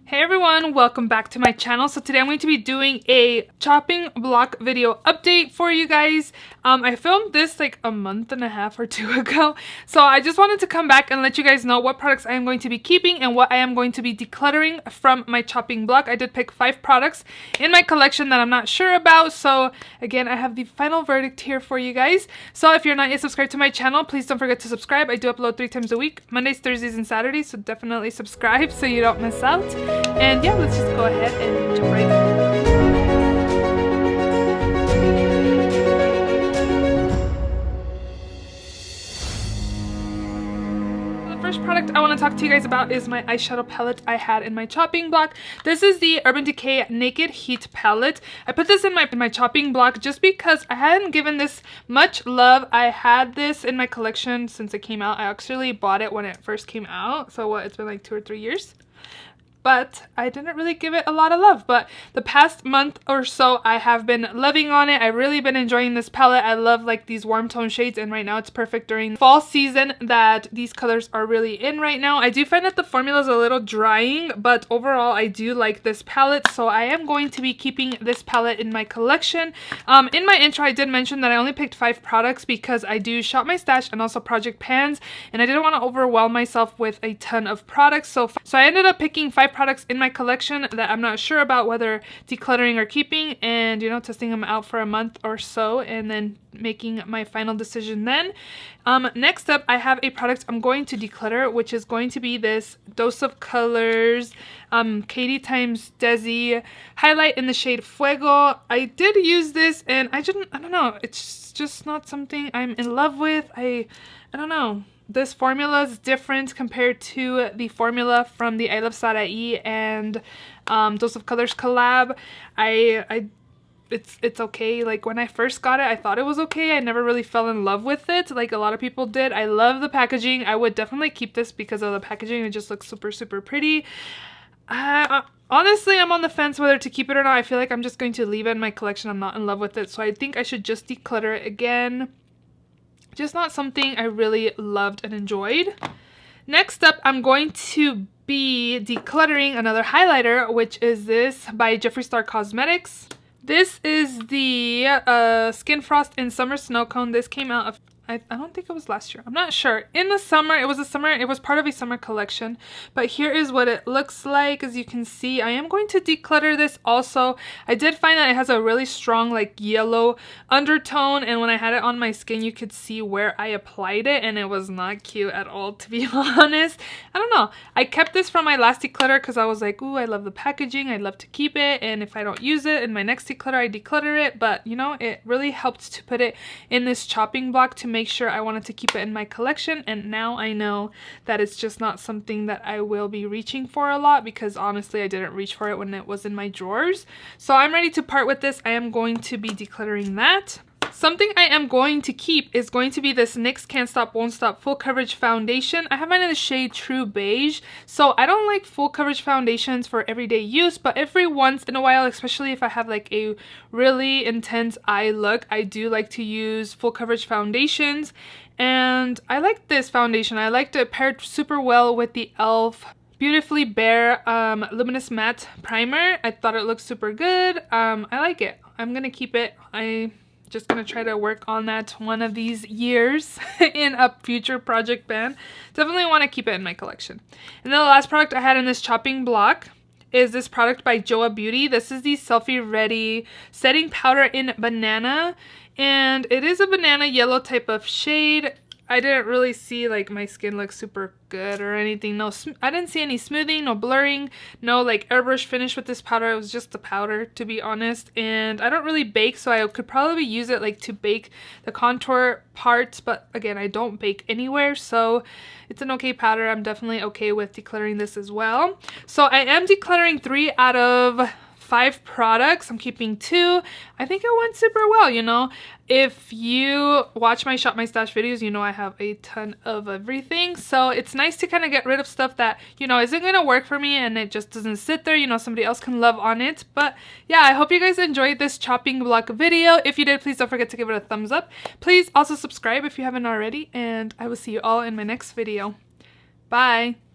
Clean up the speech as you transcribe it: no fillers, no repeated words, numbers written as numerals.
Hey everyone, welcome back to my channel. So today I'm going to be doing a chopping block video update for you guys. I filmed this like a month and a half or two ago. So I just wanted to come back and let you guys know what products I am going to be keeping and what I am going to be decluttering from my chopping block. I did pick 5 products in my collection that I'm not sure about. So again, I have the final verdict here for you guys. So if you're not yet subscribed to my channel, please don't forget to subscribe. I do upload 3 times a week, Mondays, Thursdays, and Saturdays. So definitely subscribe so you don't miss out. And yeah, let's just go ahead and jump right in. The first product I want to talk to you guys about is my eyeshadow palette I had in my chopping block. This is the Urban Decay Naked Heat palette. I put this in my chopping block just because I hadn't given this much love. I had this in my collection since it came out. I actually bought it when it first came out. So what, it's been like 2 or 3 years. But I didn't really give it a lot of love. But the past month or so, I have been loving on it. I've really been enjoying this palette. I love like these warm tone shades, and right now it's perfect during fall season that these colors are really in right now. I do find that the formula is a little drying, but overall I do like this palette, so I am going to be keeping this palette in my collection. In my intro, I did mention that I only picked 5 products because I do shop my stash and also project pans, and I didn't want to overwhelm myself with a ton of products. So I ended up picking 5 products in my collection that I'm not sure about whether decluttering or keeping, and you know, testing them out for a month or so and then making my final decision then. Next up, I have a product I'm going to declutter, which is going to be this Dose of Colors Katie times Desi highlight in the shade Fuego. I did use this and I don't know, it's just not something I'm in love with. I don't know. This formula is different compared to the formula from the I Love Sarai and Dose of Colors collab. It's okay. Like when I first got it, I thought it was okay. I never really fell in love with it like a lot of people did. I love the packaging. I would definitely keep this because of the packaging. It just looks super, super pretty. Honestly, I'm on the fence whether to keep it or not. I feel like I'm just going to leave it in my collection. I'm not in love with it. So I think I should just declutter it again. Just not something I really loved and enjoyed. Next up, I'm going to be decluttering another highlighter, which is this by Jeffree Star Cosmetics. This is the Skin Frost in Summer Snow Cone. This came out of, I don't think it was last year. I'm not sure. In the summer, it was part of a summer collection. But here is what it looks like. As you can see, I am going to declutter this also. I did find that it has a really strong like yellow undertone, and when I had it on my skin, you could see where I applied it, and it was not cute at all, to be honest. I don't know. I kept this from my last declutter because I was like, ooh, I love the packaging. I'd love to keep it, and if I don't use it in my next declutter, I declutter it. But you know, it really helped to put it in this chopping block to make sure I wanted to keep it in my collection, and now I know that it's just not something that I will be reaching for a lot because honestly I didn't reach for it when it was in my drawers. So I'm ready to part with this. I am going to be decluttering that. Something I am going to keep is going to be this NYX Can't Stop Won't Stop Full Coverage Foundation. I have mine in the shade True Beige. So I don't like full coverage foundations for everyday use, but every once in a while, especially if I have like a really intense eye look, I do like to use full coverage foundations. And I like this foundation. I liked it paired super well with the e.l.f. Beautifully Bare Luminous Matte Primer. I thought it looked super good. I like it. I'm gonna keep it. I'm just gonna try to work on that one of these years in a future project ban. Definitely want to keep it in my collection. And then the last product I had in this chopping block is this product by Joa Beauty. This is the Selfie Ready Setting Powder in Banana, and it is a banana yellow type of shade. I didn't really see like my skin look super good or anything. No, I didn't see any smoothing, no blurring, no like airbrush finish with this powder. It was just the powder, to be honest. And I don't really bake, so I could probably use it like to bake the contour parts. But again, I don't bake anywhere, so it's an okay powder. I'm definitely okay with decluttering this as well. So I am decluttering 3 out of 5 products. I'm keeping 2. I think it went super well, you know. If you watch my Shop My Stash videos, you know I have a ton of everything. So it's nice to kind of get rid of stuff that, you know, isn't going to work for me and it just doesn't sit there. You know, somebody else can love on it. But yeah, I hope you guys enjoyed this chopping block video. If you did, please don't forget to give it a thumbs up. Please also subscribe if you haven't already. And I will see you all in my next video. Bye!